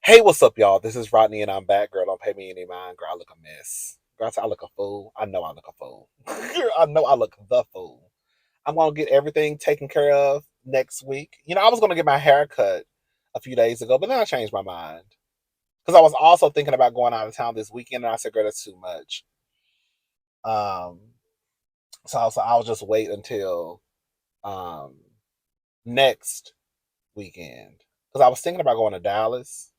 Hey, what's up, y'all? This is Rodney, and I'm back. Girl, don't pay me any mind. Girl, I look a mess. Girl, I look a fool. I know I look a fool. I know I look the fool. I'm gonna get everything taken care of next week. I was gonna get my hair cut a few days ago, but then I changed my mind because I was also thinking about going out of town this weekend, and I said, "Girl, that's too much." Um, so I'll just wait until um next weekend because I was thinking about going to Dallas.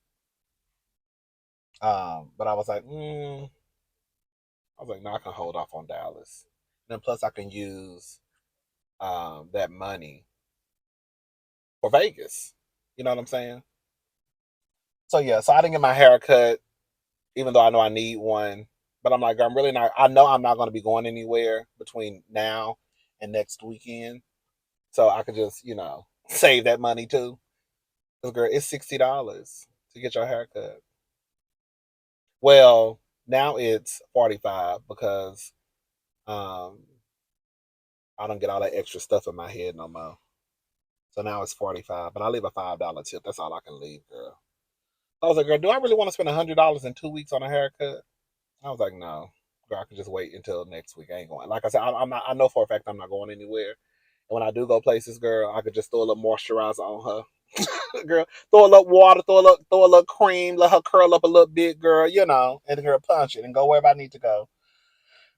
But I was like, no, I can hold off on Dallas. And then plus I can use that money for Vegas. You know what I'm saying? So yeah, so I didn't get my hair cut, even though I know I need one. But I'm like, I'm really not. I know I'm not going to be going anywhere between now and next weekend, so I could just save that money too. Cause girl, it's $60 to get your hair cut. Well, now it's 45 because um I don't get all that extra stuff in my head no more. So now it's 45, but I leave a $5 tip. That's all I can leave, girl. I was like, girl, do I really want to spend $100 in 2 weeks on a haircut? I was like, no, girl, I can just wait until next week. I ain't going. Like I said, I'm not. I know for a fact I'm not going anywhere. And when I do go places, girl, I could just throw a little moisturizer on her, girl. Throw a little water, throw a little cream, let her curl up a little bit, girl. And the girl punch it and go wherever I need to go.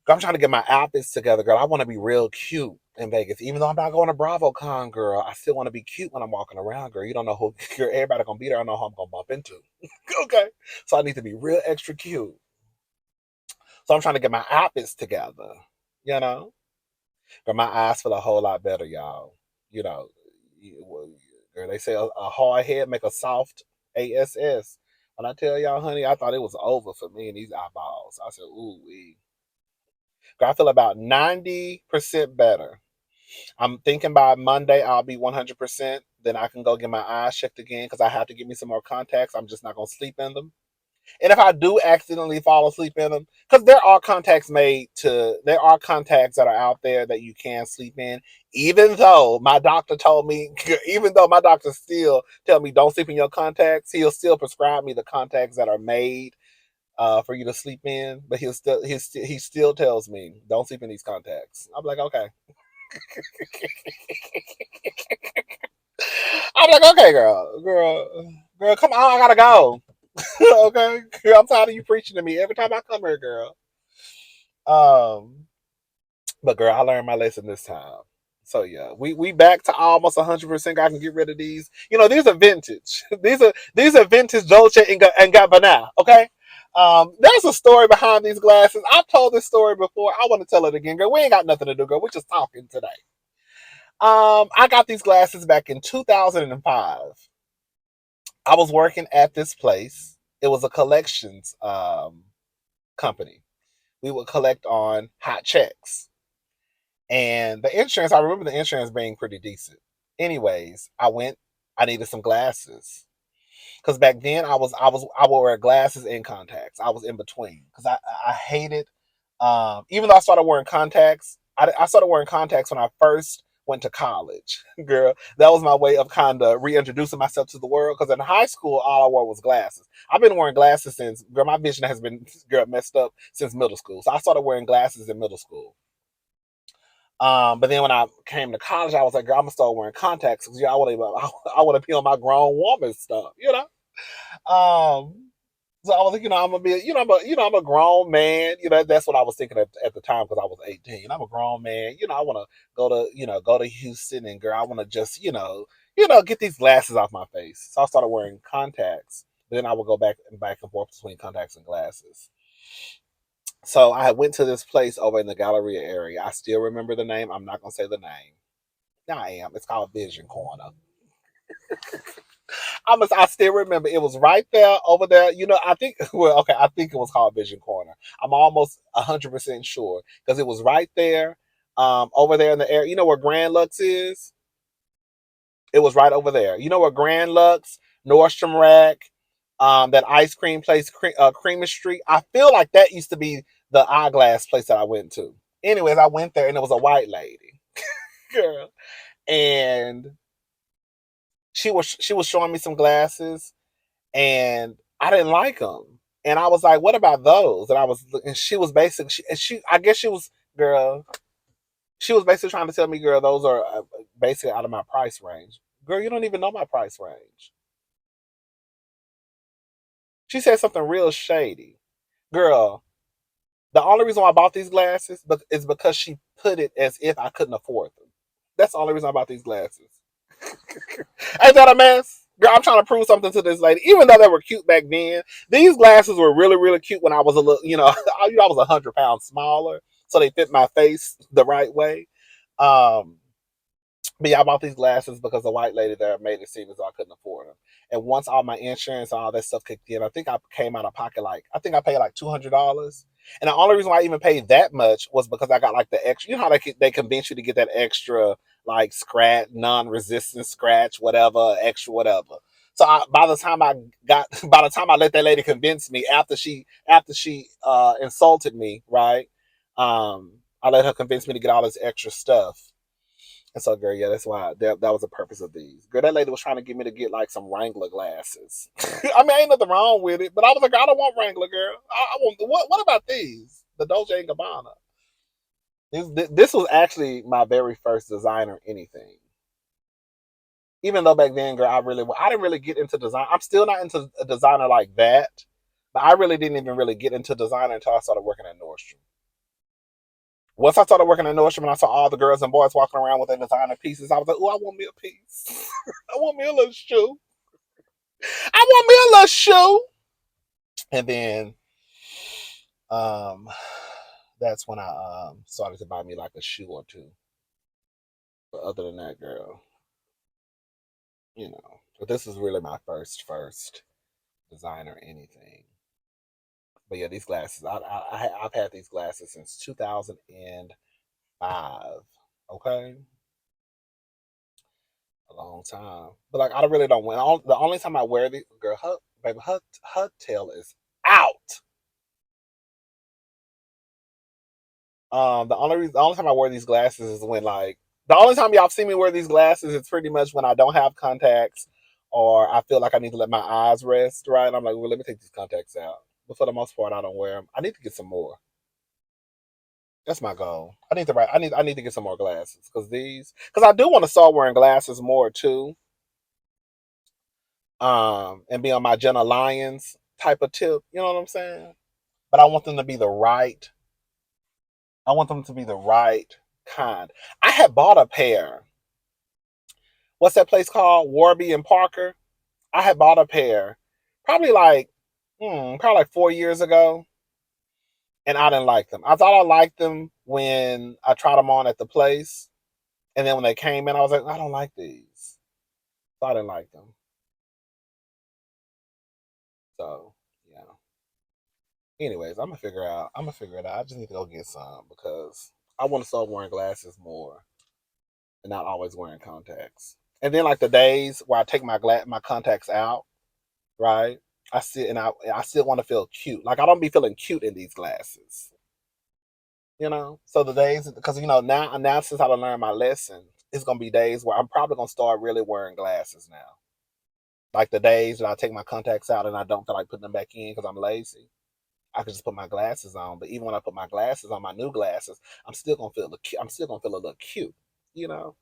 I'm trying to get my outfits together, girl. I want to be real cute in Vegas. Even though I'm not going to BravoCon, girl, I still want to be cute when I'm walking around, girl. You don't know who girl, everybody gonna be there. I know who I'm gonna bump into. Okay. So I need to be real extra cute. So I'm trying to get my outfits together. You know? But my eyes feel a whole lot better, y'all. You know, girl, they say a hard head make a soft ass. When I tell y'all, honey, I thought it was over for me and these eyeballs. I said, ooh, wee. I feel about 90% better. I'm thinking by Monday I'll be 100%. Then I can go get my eyes checked again because I have to get me some more contacts. I'm just not going to sleep in them. And if I do accidentally fall asleep in them, because there are contacts that are out there that you can sleep in. Even though my doctor told me, even though my doctor still tell me don't sleep in your contacts, he'll still prescribe me the contacts that are made for you to sleep in. But he still tells me don't sleep in these contacts. I'm like, okay. I'm like, okay, girl, come on, I gotta go. Okay, girl, I'm tired of you preaching to me every time I come here, girl. Um, but girl, I learned my lesson this time. So yeah, we back to almost 100%. I can get rid of these. These are vintage. These are vintage Dolce and Gabbana. Okay. There's a story behind these glasses. I've told this story before. I want to tell it again, girl. We ain't got nothing to do, girl. We're just talking today. I got these glasses back in 2005. I was working at this place. It was a collections company. We would collect on hot checks. And the insurance, I remember the insurance being pretty decent. Anyways, I needed some glasses. Because back then I would wear glasses and contacts. I was in between. Because I hated even though I started wearing contacts, I started wearing contacts when I first went to college. Girl, that was my way of kind of reintroducing myself to the world. Because in high school, all I wore was glasses. I've been wearing glasses since, girl, my vision has been, girl, messed up since middle school. So I started wearing glasses in middle school. But then when I came to college, I was like, girl, I'm gonna start wearing contacts because I want to be on my grown woman stuff. Um, so I was like, I'm gonna be, I'm a grown man. That's what I was thinking at the time because I was 18. I'm a grown man. I want to go to Houston and girl, I want to just, get these glasses off my face. So I started wearing contacts. But then I would go back and forth between contacts and glasses. So I went to this place over in the Galleria area. I still remember the name. I'm not gonna say the name. No, I am. It's called Vision Corner. I still remember it was right there over there. I think well, okay, I think it was called Vision Corner. I'm almost 100% sure because it was right there, over there in the area. You know where Grand Lux is? It was right over there. You know where Grand Lux, Nordstrom Rack, that ice cream place, Creamer Street. I feel like that used to be the eyeglass place that I went to. Anyways, I went there and it was a white lady, girl, and she was showing me some glasses, and I didn't like them. And I was like, "What about those?" And she was basically, I guess she was, girl. She was basically trying to tell me, girl, those are basically out of my price range. Girl, you don't even know my price range. She said something real shady. Girl, the only reason why I bought these glasses is because she put it as if I couldn't afford them. That's the only reason I bought these glasses. Ain't that a mess? Girl, I'm trying to prove something to this lady. Even though they were cute back then, these glasses were really, really cute when I was a little, I was 100 pounds smaller. So they fit my face the right way. Um, but yeah, I bought these glasses because the white lady there made it seem as though I couldn't afford them. And once all my insurance and all that stuff kicked in, I think I came out of pocket I think I paid like $200. And the only reason why I even paid that much was because I got like the extra. You know how they convince you to get that extra like scratch, non-resistant scratch, whatever, extra whatever. So by the time I let that lady convince me after she insulted me, right? I let her convince me to get all this extra stuff. And so, girl, yeah, that's why that was the purpose of these. Girl, that lady was trying to get me to get like some Wrangler glasses. I mean, ain't nothing wrong with it, but I was like, I don't want Wrangler, girl. I want what about these? The Dolce and Gabbana. This was actually my very first designer anything. Even though back then, girl, I didn't really get into design. I'm still not into a designer like that, but I really didn't even really get into designer until I started working at Nordstrom. Once I started working at Nordstrom and I saw all the girls and boys walking around with their designer pieces, I was like, "Oh, I want me a piece. I want me a little shoe. I want me a little shoe." And then, um, that's when I started to buy me like a shoe or two. But other than that, girl, but this is really my first designer anything. But yeah, these glasses, I've had these glasses since 2005. Okay, a long time. But like, I really don't wear. The only time I wear these, girl, her tail is out. The only time I wear these glasses is when like the only time y'all see me wear these glasses is pretty much when I don't have contacts or I feel like I need to let my eyes rest. Right? I'm like, well, let me take these contacts out. But for the most part, I don't wear them. I need to get some more. That's my goal. I need to get some more glasses because I do want to start wearing glasses more too. And be on my Jenna Lyons type of tip. You know what I'm saying? But I want them to be the right. I want them to be the right kind. I had bought a pair. What's that place called? Warby and Parker. I had bought a pair, probably like, probably like 4 years ago, and I didn't like them. I thought I liked them when I tried them on at the place, and then when they came in, I was like, I don't like these. So I didn't like them. So yeah. Anyways, I'm gonna figure out. I'm gonna figure it out. I just need to go get some because I want to start wearing glasses more and not always wearing contacts. And then like the days where I take my contacts out, right? I still want to feel cute. Like I don't be feeling cute in these glasses, So the days because now since I learned my lesson, it's gonna be days where I'm probably gonna start really wearing glasses now. Like the days that I take my contacts out and I don't feel like putting them back in because I'm lazy. I could just put my glasses on. But even when I put my glasses on, my new glasses, I'm still gonna feel a little cute.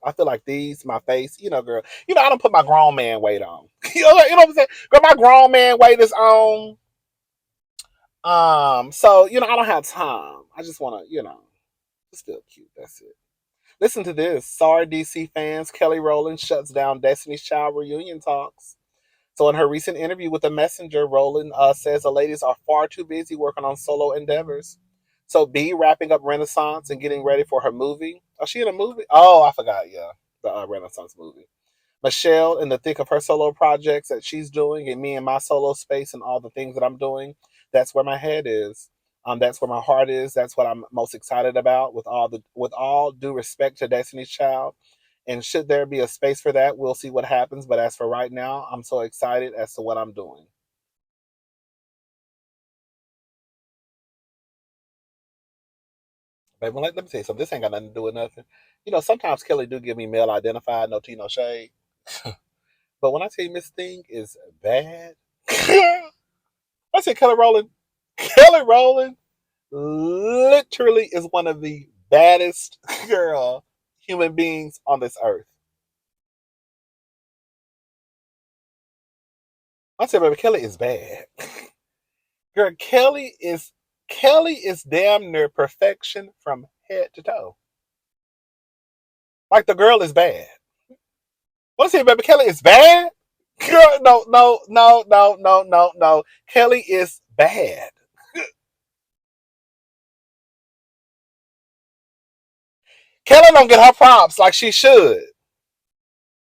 I feel like my face, girl. I don't put my grown man weight on. You know what I'm saying? Girl, my grown man weight is on. So I don't have time. I just wanna, just feel cute. That's it. Listen to this. Sorry, DC fans. Kelly Rowland shuts down Destiny's Child reunion talks. So, in her recent interview with The Messenger, Rowland says the ladies are far too busy working on solo endeavors. So, B wrapping up Renaissance and getting ready for her movie. Oh, she in a movie? Oh, I forgot. Yeah, the Renaissance movie. Michelle in the thick of her solo projects that she's doing, and me in my solo space and all the things that I'm doing. That's where my head is. That's where my heart is. That's what I'm most excited about. With all due respect to Destiny's Child, and should there be a space for that, we'll see what happens. But as for right now, I'm so excited as to what I'm doing. Baby, let me tell you something. This ain't got nothing to do with nothing. Sometimes Kelly do give me male identified, no tea, no shade. But when I tell you Miss Thing is bad, I said Kelly Rowland. Kelly Rowland literally is one of the baddest girl human beings on this earth. I said, baby, Kelly is bad. Girl, Kelly is damn near perfection from head to toe. Like the girl is bad. What's it, baby? Kelly is bad? Girl, no, no, no, no, no, no, no. Kelly is bad. Kelly don't get her props like she should.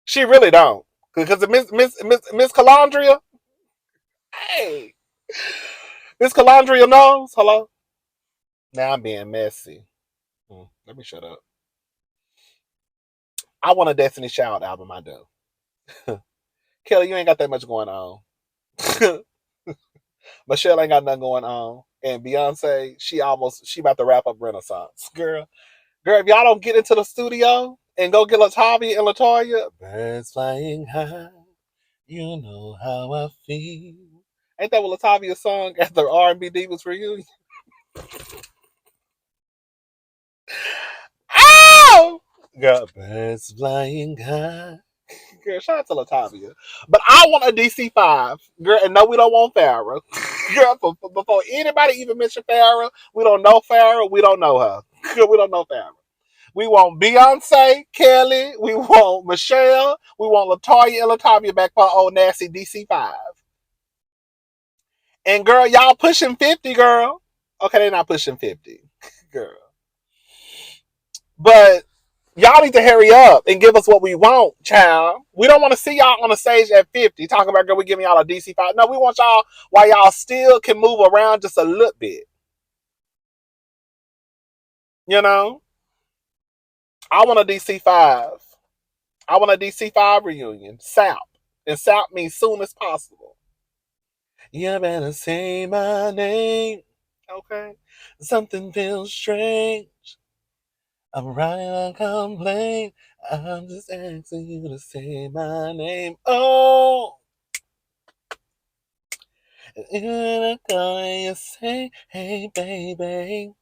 She really don't. Because of Miss Calandria, hey, Miss Calandria knows. Hello? Now I'm being messy. Let me shut up. I want a Destiny Child album, I do. Kelly, you ain't got that much going on. Michelle ain't got nothing going on. And Beyonce, she about to wrap up Renaissance. Girl, if y'all don't get into the studio and go get Latavia and Latoya, birds flying high, you know how I feel. Ain't that what Latavia's song at the R&B Divas reunion? Ow! Girl, birds flying high. Girl, shout out to Latavia. But I want a DC5. Girl, and no, we don't want Farrah. Girl, before anybody even mentioned Farrah, we don't know Farrah. We don't know her. Girl, we don't know Farrah. We want Beyonce, Kelly. We want Michelle. We want Latoya and Latavia back for our old nasty DC5. And girl, y'all pushing 50, girl. Okay, they're not pushing 50, girl. But y'all need to hurry up and give us what we want, child. We don't want to see y'all on the stage at 50 talking about, girl, we giving y'all a DC5. No, we want y'all while y'all still can move around just a little bit. You know? I want a DC5. I want a DC5 reunion. SAP. And SAP means soon as possible. You better say my name. Okay? Something feels strange. I'm writing a complaint. I'm just asking you to say my name. Oh, and I call and you say, hey, baby.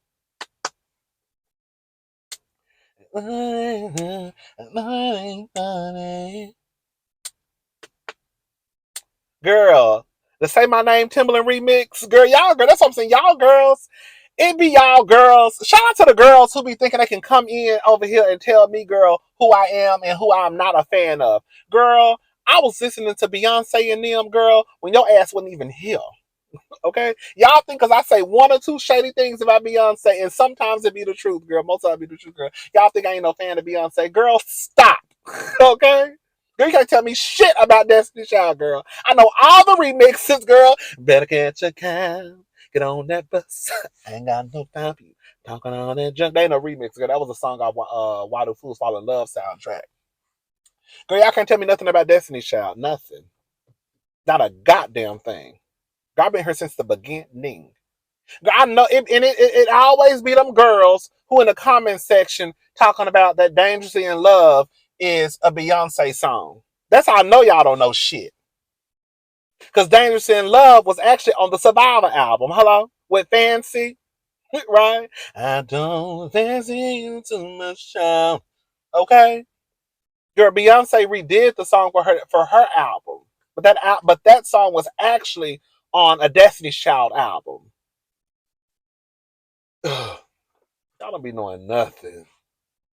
Ain't funny. Girl, the Say My Name Timberland remix. Girl, that's what I'm saying. Y'all girls, it be y'all girls. Shout out to the girls who be thinking they can come in over here and tell me, girl, who I am and who I'm not a fan of. Girl, I was listening to Beyonce and them, girl, when your ass wasn't even here. Okay? Y'all think because I say one or two shady things about Beyonce, and sometimes it be the truth, girl. Most of it be the truth, girl. Y'all think I ain't no fan of Beyonce. Girl, stop. Okay? Girl, you can't tell me shit about Destiny Child, girl. I know all the remixes, girl. Better catch a cab. Get on that bus. I ain't got no time for you. Talking on that junk. They ain't no remix, girl. That was a song I Why Do Fools Fall in Love soundtrack. Girl, y'all can't tell me nothing about Destiny Child. Nothing. Not a goddamn thing. Girl, I've been here since the beginning. I know it, and it always be them girls who in the comment section talking about that Dangerously in Love is a Beyonce song. That's how I know y'all don't know shit. Because Dangerously in Love was actually on the Survivor album. Hello? With Fancy, right? I don't fancy you too much, child. Okay? Girl, Beyonce redid the song for her album. But that song was actually on a Destiny's Child album. Ugh. Y'all don't be knowing nothing.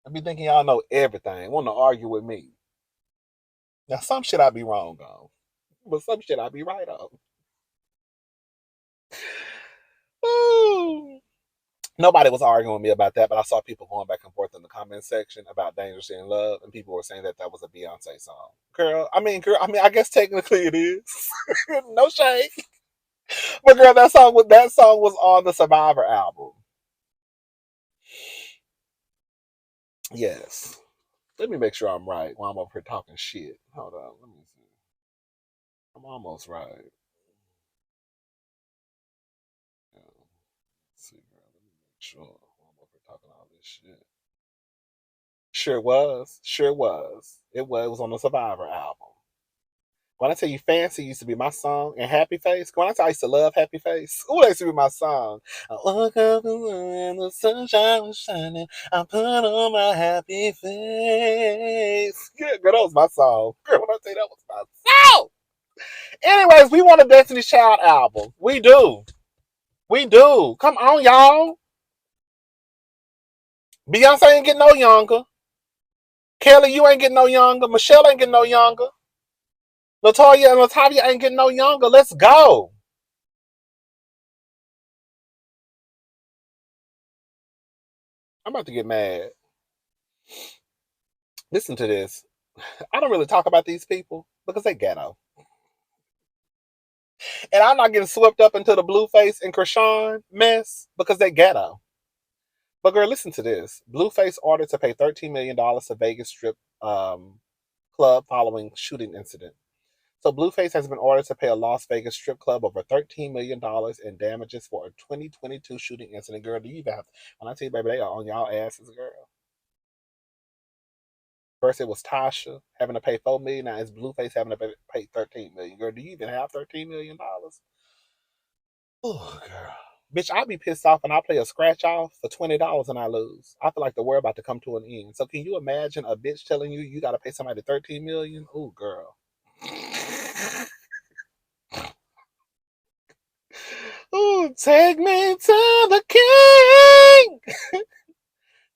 I be thinking y'all know everything. Want to argue with me. Now, some shit I be wrong on, but some shit I be right on. Ooh. Nobody was arguing with me about that, but I saw people going back and forth in the comment section about Dangerously in Love, and people were saying that that was a Beyonce song. Girl, I guess technically it is. No shade. But girl, that song was on the Survivor album. Yes. Let me make sure I'm right while I'm up here talking shit. Hold on. Let me see. I'm almost right. Yeah. Let's see, girl. Let me make sure while I'm up here talking all this shit. Sure was. Sure was. It was on the Survivor album. When I tell you Fancy used to be my song and Happy Face, when I tell you I used to love Happy Face, ooh, that used to be my song. I woke up and the sunshine was shining. I put on my happy face. Yeah, girl, that was my song. Girl, when I tell you that was my song. Anyways, we want a Destiny's Child album. We do. We do. Come on, y'all. Beyonce ain't getting no younger. Kelly, you ain't getting no younger. Michelle ain't getting no younger. Latoya and Latavia ain't getting no younger. Let's go. I'm about to get mad. Listen to this. I don't really talk about these people because they ghetto. And I'm not getting swept up into the Blueface and Krishan mess because they ghetto. But girl, listen to this. Blueface ordered to pay $13 million to Vegas Strip club following shooting incident. So Blueface has been ordered to pay a Las Vegas strip club over $13 million in damages for a 2022 shooting incident. Girl, do you even have, when I tell you, baby, they are on y'all asses, girl. First it was Tasha having to pay $4 million. Now it's Blueface having to pay $13 million. Girl, do you even have $13 million? Oh, girl. Bitch, I'd be pissed off and I play a scratch off for $20 and I lose. I feel like the world about to come to an end. So can you imagine a bitch telling you you gotta pay somebody $13 million? Oh, girl. Ooh, take me to the king.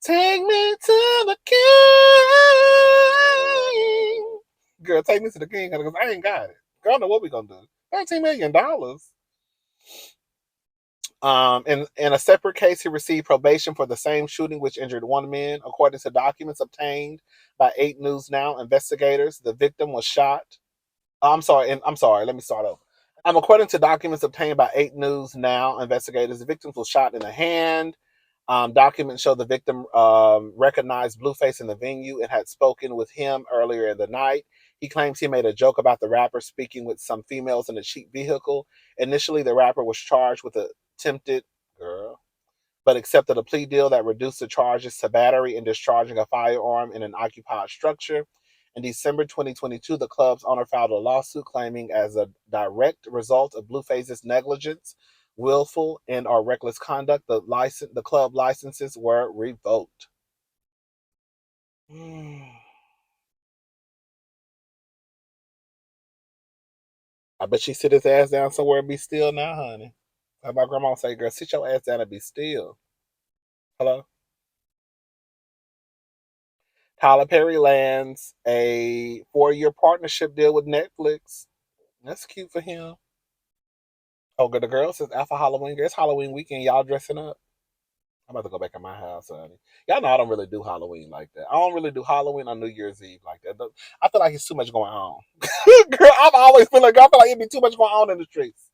Take me to the king. Girl, take me to the king because I ain't got it. Girl, I don't know what we gonna do. $13 million. In a separate case, he received probation for the same shooting, which injured one man. According to documents obtained by 8 News Now investigators, the victim was shot. I'm sorry. Let me start over. According to documents obtained by 8 News Now investigators, the victim was shot in the hand. Documents show the victim recognized Blueface in the venue and had spoken with him earlier in the night. He claims he made a joke about the rapper speaking with some females in a cheap vehicle. Initially, the rapper was charged with attempted girl, but accepted a plea deal that reduced the charges to battery and discharging a firearm in an occupied structure. In December 2022, the club's owner filed a lawsuit claiming as a direct result of Blueface's negligence, willful and or reckless conduct, the club licenses were revoked. I bet she sit his ass down somewhere and be still now, honey. Like my grandma say, girl, sit your ass down and be still. Hello? Tyler Perry lands a 4-year partnership deal with Netflix. That's cute for him. Oh, good. The girl says after Halloween. It's Halloween weekend. Y'all dressing up? I'm about to go back in my house, honey. Y'all know I don't really do Halloween like that. I don't really do Halloween on New Year's Eve like that. I feel like it's too much going on. Girl, I've always feel like it'd be too much going on in the streets.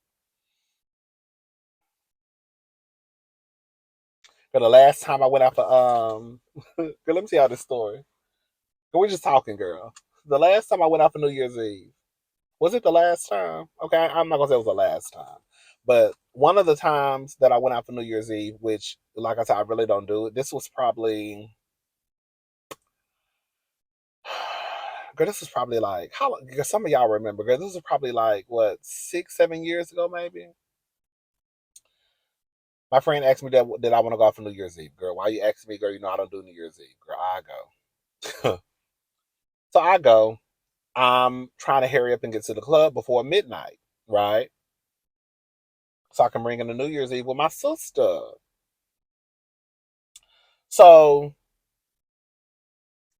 For the last time I went out for girl, let me tell y'all this story. We're just talking, girl. The last time I went out for New Year's Eve, was it the last time? Okay, I'm not gonna say it was the last time, but one of the times that I went out for New Year's Eve, which, like I said, I really don't do it. This was probably, girl, this was probably like how? Because some of y'all remember, girl, this was probably like what 6, 7 years ago, maybe. My friend asked me that did I want to go out for New Year's Eve, girl. Why you asking me, girl? You know I don't do New Year's Eve, girl. I go. So I go. I'm trying to hurry up and get to the club before midnight, right? So I can bring in the New Year's Eve with my sister. So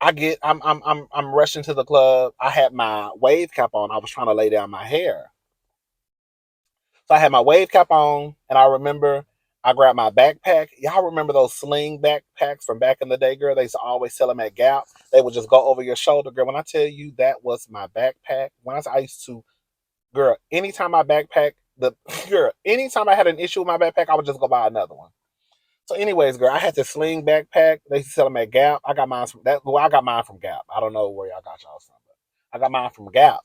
I'm rushing to the club. I had my wave cap on. I was trying to lay down my hair. So I had my wave cap on, and I remember I grabbed my backpack. Y'all remember those sling backpacks from back in the day, girl? They used to always sell them at Gap. They would just go over your shoulder, girl. When I tell you that was my backpack, I used to, girl, anytime my backpack, anytime I had an issue with my backpack, I would just go buy another one. So, anyways, girl, I had this sling backpack. They used to sell them at Gap. I got mine from that. Well, I got mine from Gap. I don't know where y'all got y'all from, but I got mine from Gap.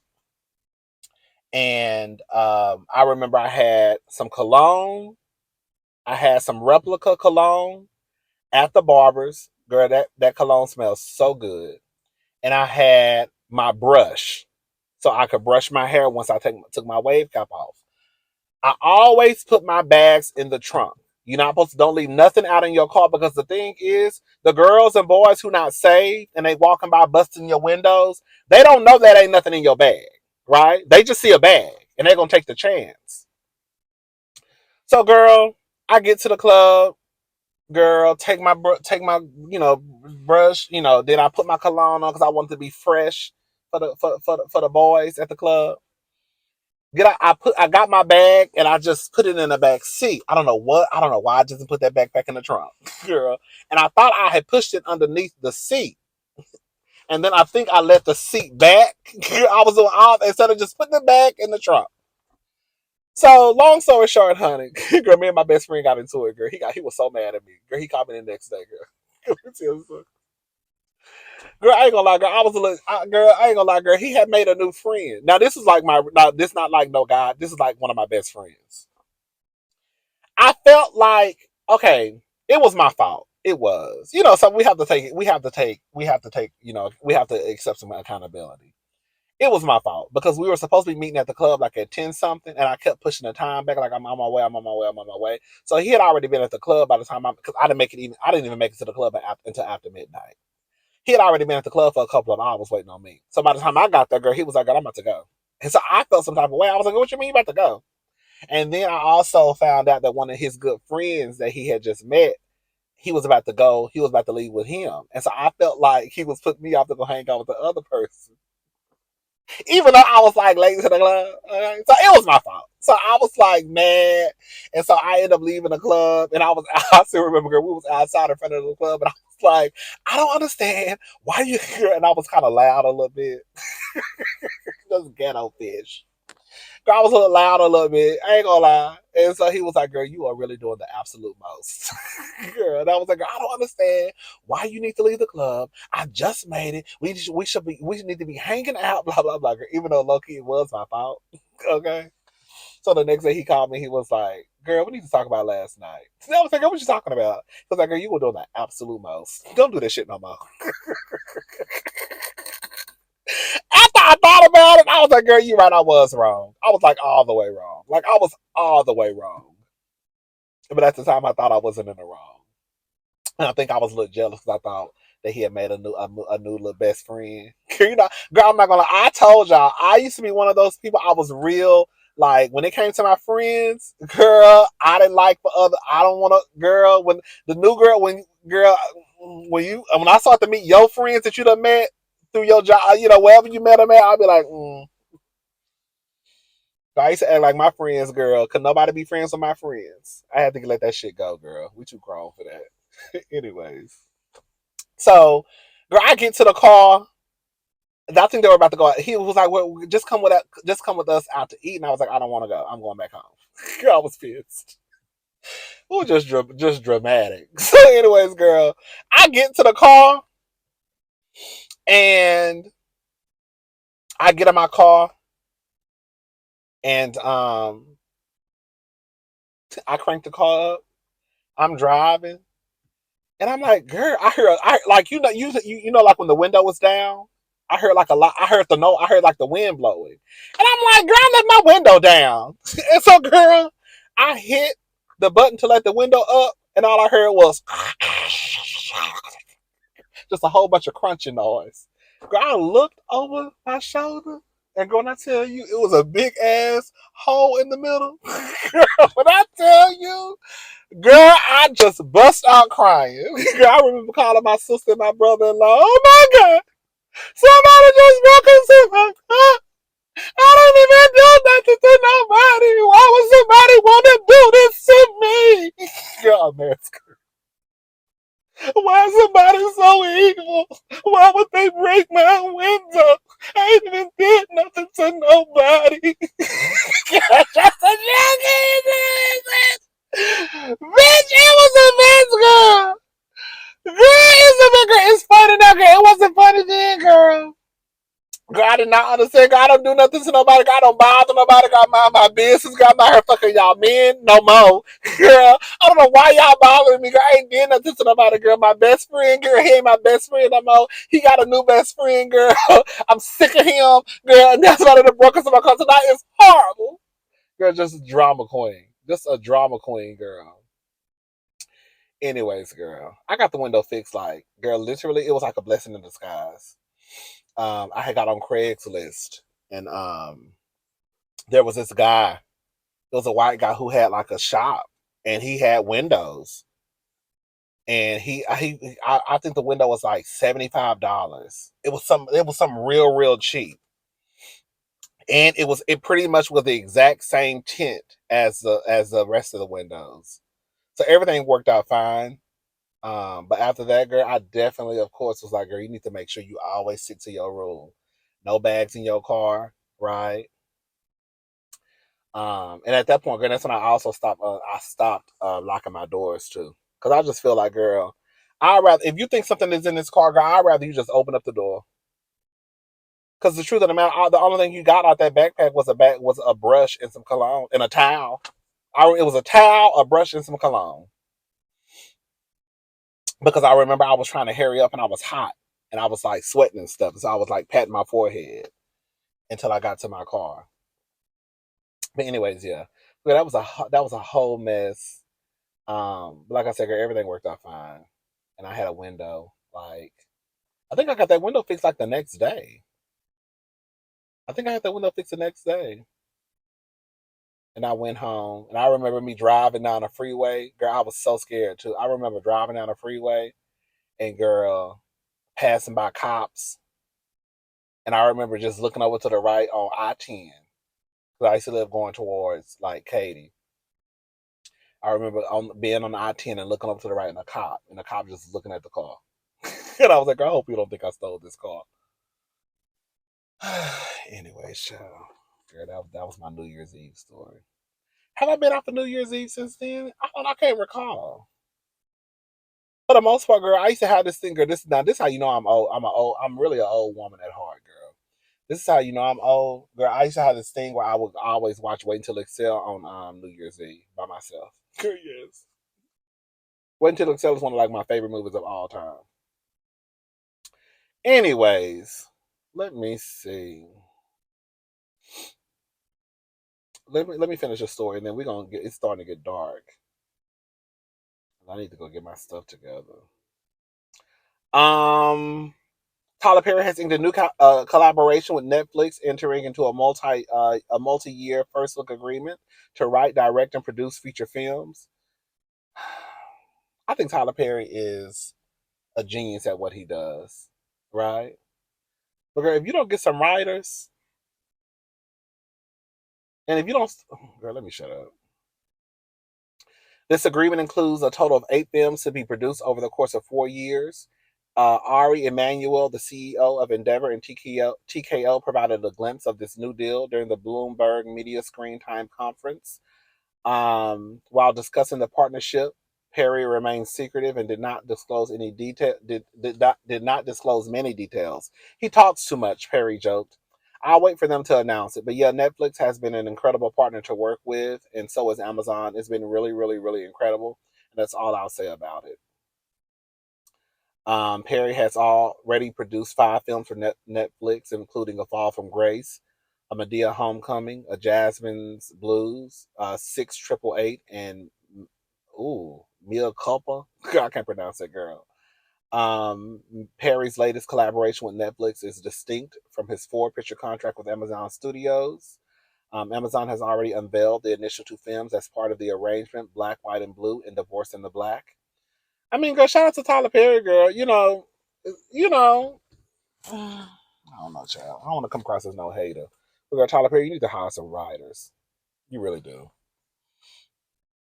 And I remember I had some cologne. I had some replica cologne at the barber's. Girl, that cologne smells so good. And I had my brush. so I could brush my hair once I took my wave cap off. I always put my bags in the trunk. You're not supposed to don't leave nothing out in your car because the thing is, the girls and boys who not saved and they walking by busting your windows, they don't know that ain't nothing in your bag, right? They just see a bag and they're gonna take the chance. So, girl, I get to the club, girl, take my brush, then I put my cologne on because I wanted to be fresh for the boys at the club. I got my bag and I just put it in the back seat. I don't know why I just didn't put that back in the trunk, girl. And I thought I had pushed it underneath the seat, and then I think I let the seat back. I was off instead of just putting it back in the trunk. So long story short, honey, girl, me and my best friend got into it, girl. He was so mad at me, girl. He called me the next day, girl. Girl, I ain't gonna lie, girl. Girl, I ain't gonna lie, girl. He had made a new friend. Now this is like this not like no guy. This is like one of my best friends. I felt like, okay, it was my fault. It was, so we have to take it. We have to accept some accountability. It was my fault because we were supposed to be meeting at the club like at 10 something, and I kept pushing the time back, like I'm on my way, I'm on my way, I'm on my way. So he had already been at the club by the time because I didn't even make it to the club until after midnight. He had already been at the club for a couple of hours waiting on me. So by the time I got there, girl, he was like, "I'm about to go." And so I felt some type of way. I was like, "What you mean you about to go?" And then I also found out that one of his good friends that he had just met, he was about to go. He was about to leave with him. And so I felt like he was putting me off to go hang out with the other person. Even though I was like late to the club. Okay? So it was my fault. So I was like mad. And so I ended up leaving the club. And I still remember, girl, we was outside in front of the club. And I was like, I don't understand why you here. And I was kind of loud a little bit. Just ghetto fish. I was a little loud a little bit. I ain't gonna lie. And so he was like, "Girl, you are really doing the absolute most." Girl, and I was like, "I don't understand why you need to leave the club. I just made it. We need to be hanging out, blah, blah, blah." Girl, even though low-key it was my fault. Okay. So the next day he called me, he was like, "Girl, we need to talk about last night." So I was like, "What you talking about?" He was like, "Girl, you were doing the absolute most. Don't do that shit no more." After I thought about it, I was like, "Girl, you're right. I was wrong. I was like all the way wrong. Like I was all the way wrong." But at the time, I thought I wasn't in the wrong, and I think I was a little jealous because I thought that he had made a new little best friend. Girl, I'm not gonna lie. I told y'all I used to be one of those people. I was real. Like when it came to my friends, girl, I didn't like for other. I don't want to, girl. When the new girl, when I start to meet your friends that you done met through your job, wherever you met them at, I'll be like, I used to act like my friends, girl. Could nobody be friends with my friends? I had to let that shit go, girl. We too grown for that. Anyways, so, girl, I get to the car. I think they were about to go out. He was like, "Well, just come with us out to eat." And I was like, "I don't want to go. I'm going back home." Girl, I was pissed. It was just dramatic. So, anyways, girl, I get to the car and I get in my car and I crank the car up. I'm driving. And I'm like, girl, I like like when the window was down, I heard like a lot. I heard like the wind blowing, and I'm like, girl, let my window down. And so, girl, I hit the button to let the window up, and all I heard was just a whole bunch of crunching noise. Girl, I looked over my shoulder, and girl, when I tell you, it was a big ass hole in the middle. Girl, when I tell you. Girl, I just bust out crying. Girl, I remember calling my sister and my brother-in-law. Oh my God, somebody just broke into my car. I don't even do nothing to nobody. Why would somebody want to do this to me? Girl, man, why is somebody so evil? Why would they break my window? I ain't even did nothing to nobody. Just a bitch, it was a bitch, girl. Girl, it's a big girl. It's funny now, girl. It wasn't funny then, girl. Girl, did not understand. God, I don't do nothing to nobody. God, I don't bother nobody. God, mind my business. God, I'm not here fucking y'all men no more. Girl, I don't know why y'all bothering me. Girl, I ain't did nothing to nobody, girl. My best friend, girl, he ain't my best friend no more. He got a new best friend, girl. I'm sick of him, girl. And that's why the broke us in my car tonight. It's horrible. Girl, just a drama queen. Just a drama queen, girl. Anyways, girl, I got the window fixed. Like, girl, literally, it was like a blessing in disguise. I had got on Craigslist, and there was this guy. There was a white guy who had like a shop, and he had windows. And I think the window was like $75. It was some real cheap, and it pretty much was the exact same tint as the rest of the windows. So everything worked out fine. But after that, girl, I definitely, of course, was like, girl, you need to make sure you always stick to your rule. No bags in your car, right? And at that point, girl, that's when I also stopped. I stopped locking my doors too, because I just feel like, girl, I rather if you think something is in this car, girl, I'd rather you just open up the door. Because the truth of the matter, the only thing you got out that backpack was a brush and some cologne and a towel. It was a towel, a brush, and some cologne. Because I remember I was trying to hurry up and I was hot and I was like sweating and stuff. So I was like patting my forehead until I got to my car. But anyways, yeah, but that was a whole mess. But like I said, girl, everything worked out fine, and I had a window. Like I think I got that window fixed like the next day. I think I had that window fixed the next day, and I went home. And I remember me driving down the freeway. Girl, I was so scared too. I remember driving down the freeway, and girl, passing by cops. And I remember just looking over to the right on I-10. Because I used to live going towards like Katy. I remember being on the I-10 and looking over to the right and the cop just looking at the car. And I was like, I hope you don't think I stole this car. Anyway, child. Girl, that was my New Year's Eve story. Have I been out for New Year's Eve since then? I can't recall. For the most part, girl, I used to have this thing, girl. This is how you know I'm old. I'm really an old woman at heart, girl. This is how you know I'm old. Girl, I used to have this thing where I would always watch Wait Until Excel on New Year's Eve by myself. Girl, yes. Wait Until Excel is one of like my favorite movies of all time. Anyways, let me see. Let me finish the story and then we're gonna get it's starting to get dark. I need to go get my stuff together. Um Tyler Perry has inked a new collaboration with Netflix, entering into a multi-year first look agreement to write, direct, and produce feature films. I think Tyler Perry is a genius at what he does, right? But girl, if you don't get some writers, and if you don't, girl, let me shut up. This agreement includes a total of 8 films to be produced over the course of 4 years. Ari Emanuel, the CEO of Endeavor and TKO, provided a glimpse of this new deal during the Bloomberg Media Screen Time conference. While discussing the partnership, Perry remained secretive and did not disclose any detail. Did not disclose many details. He talks too much. Perry joked. I'll wait for them to announce it. But yeah, Netflix has been an incredible partner to work with, and so is Amazon. It's been really, really, really incredible. And that's all I'll say about it. Perry has already produced 5 films for Netflix, including A Fall from Grace, A Medea Homecoming, A Jasmine's Blues, 6888, and Mia Culpa. I can't pronounce that girl. Perry's latest collaboration with Netflix is distinct from his 4-picture contract with Amazon Studios. Amazon has already unveiled the initial 2 films as part of the arrangement, Black, White, and Blue, and Divorce in the Black. I mean, girl, shout out to Tyler Perry, girl. I don't know, child. I don't want to come across as no hater. But girl, Tyler Perry, you need to hire some writers. You really do.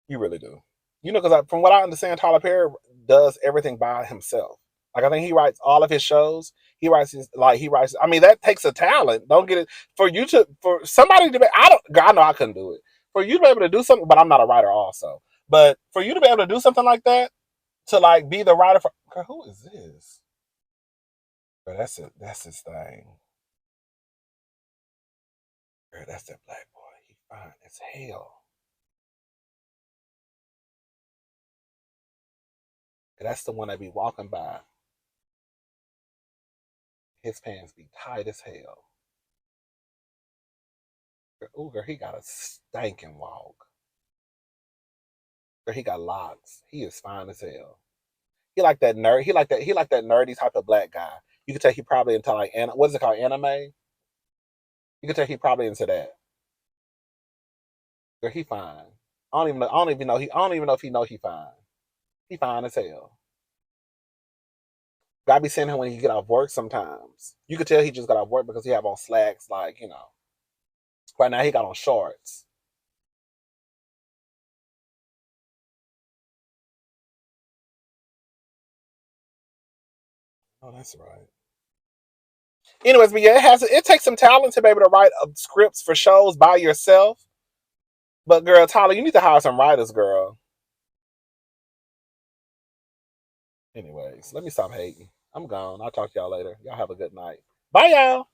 You really do. Because from what I understand, Tyler Perry does everything by himself. Like I think he writes all of his shows. He writes. I mean, that takes a talent. Don't get it for somebody to be. I know I couldn't do it. For you to be able to do something, but I'm not a writer also. But for you to be able to do something like that, to like be the writer for girl, who is this? But that's it. That's his thing. Girl, that's that black boy. He fine as hell. That's the one that be walking by. His pants be tight as hell. Ooh, girl, he got a stinking walk. Girl, he got locks. He is fine as hell. He like that nerd. He like that nerdy type of black guy. You can tell he probably into like what is it called, anime? You can tell he probably into that. Girl, he fine. I don't even know if he know he fine. He fine as hell. I be seeing him when he get off work sometimes. You could tell he just got off work because he have on slacks, like, you know. Right now he got on shorts. Oh, that's right. Anyways, but yeah, it takes some talent to be able to write scripts for shows by yourself. But girl, Tyler, you need to hire some writers, girl. Anyways, let me stop hating. I'm gone. I'll talk to y'all later. Y'all have a good night. Bye, y'all.